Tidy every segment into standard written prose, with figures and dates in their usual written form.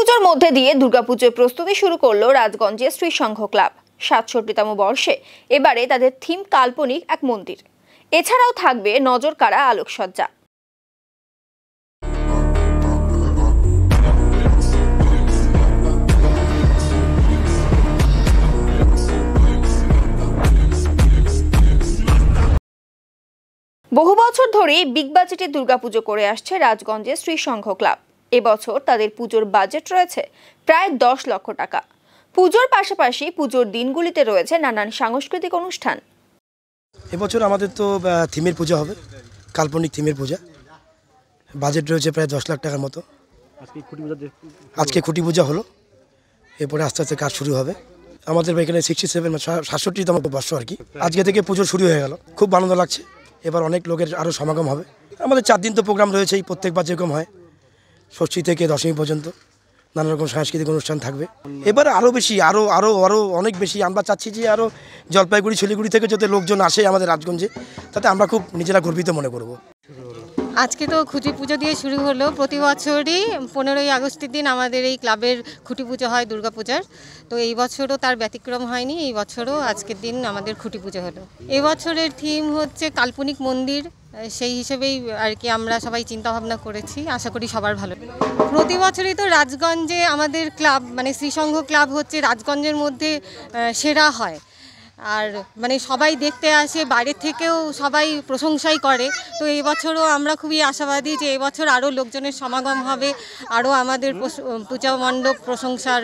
পুজোর মধ্যে দিয়ে দুর্গাপুজোর প্রস্তুতি শুরু করলো রাজগঞ্জের শ্রীসংঘ ক্লাব। ৬৭তম বর্ষে এবারে তাদের থিম কাল্পনিক এক মন্দির। এছাড়াও থাকবে নজরকাড়া আলোকসজ্জা। বহু বছর ধরেই বিগ বাজেটে দুর্গাপুজো করে আসছে রাজগঞ্জের শ্রীসংঘ ক্লাব। এবছর তাদের পুজোর বাজেট রয়েছে প্রায় ১০ লক্ষ টাকা। পুজোর পাশাপাশি পুজোর দিনগুলিতে রয়েছে নানান সাংস্কৃতিক অনুষ্ঠান। এবছর আমাদের তো থিমের পূজা হবে, কাল্পনিক থিমের পূজা। বাজেট রয়েছে প্রায় ১০ লাখ টাকার মতো। আজকে খুঁটি পূজা হলো, এরপরে আস্তে আস্তে কাজ শুরু হবে। আমাদের এখানে 67তম বর্ষ আর কি। আজকে থেকে পুজো শুরু হয়ে গেল, খুব আনন্দ লাগছে। এবার অনেক লোকের আরও সমাগম হবে। আমাদের 4 দিন তো প্রোগ্রাম রয়েছেই, প্রত্যেকবার যেরকম হয় ষষ্ঠী থেকে দশমী পর্যন্ত নানা রকম সাংস্কৃতিক অনুষ্ঠান থাকবে। এবার আরও বেশি, আরও আরও আরও অনেক বেশি আমরা চাচ্ছি যে আরও জলপাইগুড়ি শিলিগুড়ি থেকে যাতে লোকজন আসে আমাদের রাজগঞ্জে, তাতে আমরা খুব নিজেরা গর্বিত মনে করব। আজকে তো খুঁটি পুজো দিয়ে শুরু হলো। প্রতি বছরই 15ই আগস্টের দিন আমাদের এই ক্লাবের খুঁটি পুজো হয় দুর্গাপূজার। তো এই বছরও তার ব্যতিক্রম হয়নি, এই বছরও আজকের দিন আমাদের খুঁটি পুজো হলো। এই বছরের থিম হচ্ছে কাল্পনিক মন্দির। সেই হিসেবেই আর কি আমরা সবাই চিন্তা ভাবনা করেছি, আশা করি সবার ভালো। প্রতি বছরই তো রাজগঞ্জে আমাদের ক্লাব মানে শ্রীসংঘ ক্লাব হচ্ছে রাজগঞ্জের মধ্যে সেরা হয়। আর মানে সবাই দেখতে আসে, বাইরের থেকেও সবাই প্রশংসাই করে। তো এই বছরও আমরা খুবই আশাবাদী যে এবছর আরও লোকজনের সমাগম হবে, আরও আমাদের পূজা মণ্ডপ প্রশংসার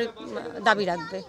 দাবি রাখবে।